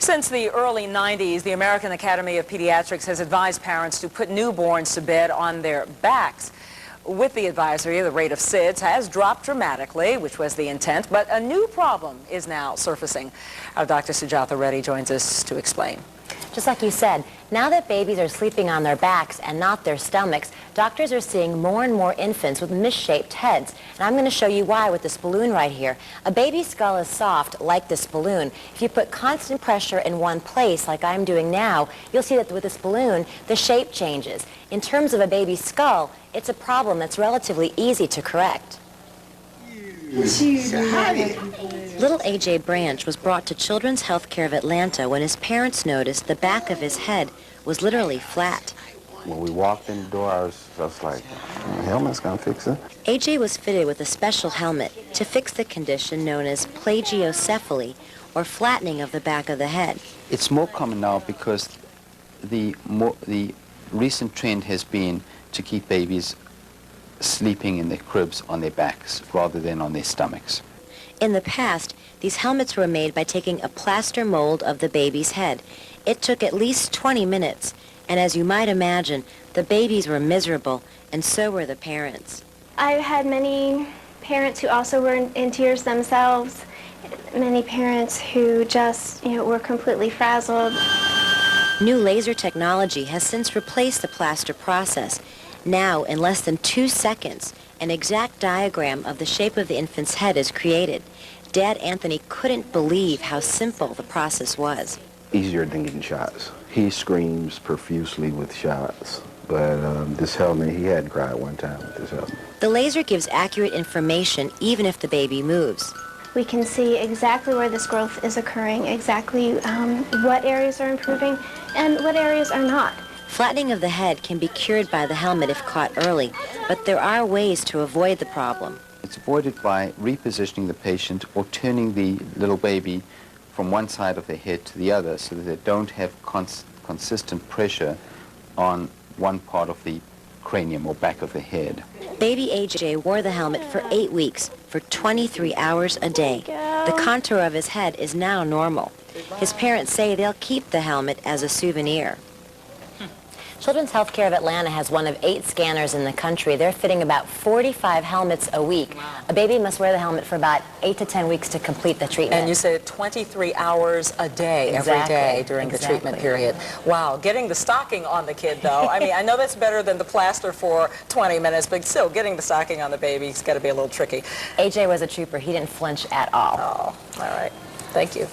Since the early 90s, the American Academy of Pediatrics has advised parents to put newborns to bed on their backs. With the advisory, the rate of SIDS has dropped dramatically, which was the intent, but a new problem is now surfacing. Our Dr. Sujatha Reddy joins us to explain. Just like you said, now that babies are sleeping on their backs and not their stomachs, doctors are seeing more and more infants with misshaped heads. And I'm going to show you why with this balloon right here. A baby's skull is soft like this balloon. If you put constant pressure in one place, like I'm doing now, you'll see that with this balloon, the shape changes. In terms of a baby's skull, it's a problem that's relatively easy to correct. Little A.J. Branch was brought to Children's Healthcare of Atlanta when his parents noticed the back of his head was literally flat. When we walked in the door, I was like, the helmet's gonna fix it. A.J. was fitted with a special helmet to fix the condition known as plagiocephaly, or flattening of the back of the head. It's more common now because the recent trend has been to keep babies sleeping in their cribs on their backs rather than on their stomachs. In the past, these helmets were made by taking a plaster mold of the baby's head. It took at least 20 minutes, and as you might imagine, the babies were miserable, and so were the parents. I've had many parents who also were in tears themselves, many parents who just, were completely frazzled. New laser technology has since replaced the plaster process. Now, in less than 2 seconds, an exact diagram of the shape of the infant's head is created. Dad Anthony couldn't believe how simple the process was. Easier than getting shots. He screams profusely with shots, but this helmet, he had cried one time with this helmet. The laser gives accurate information even if the baby moves. We can see exactly where this growth is occurring, exactly what areas are improving and what areas are not. Flattening of the head can be cured by the helmet if caught early, but there are ways to avoid the problem. It's avoided by repositioning the patient or turning the little baby from one side of their head to the other so that they don't have consistent pressure on one part of the cranium or back of the head. Baby A.J. wore the helmet for 8 weeks, for 23 hours a day. The contour of his head is now normal. His parents say they'll keep the helmet as a souvenir. Children's Healthcare of Atlanta has one of 8 scanners in the country. They're fitting about 45 helmets a week. Wow. A baby must wear the helmet for about 8 to 10 weeks to complete the treatment. And you said 23 hours a day, every day during the treatment period. Wow. Getting the stocking on the kid, though. I mean, I know that's better than the plaster for 20 minutes, but still, getting the stocking on the baby's got to be a little tricky. AJ was a trooper. He didn't flinch at all. Oh, all right. Thank you.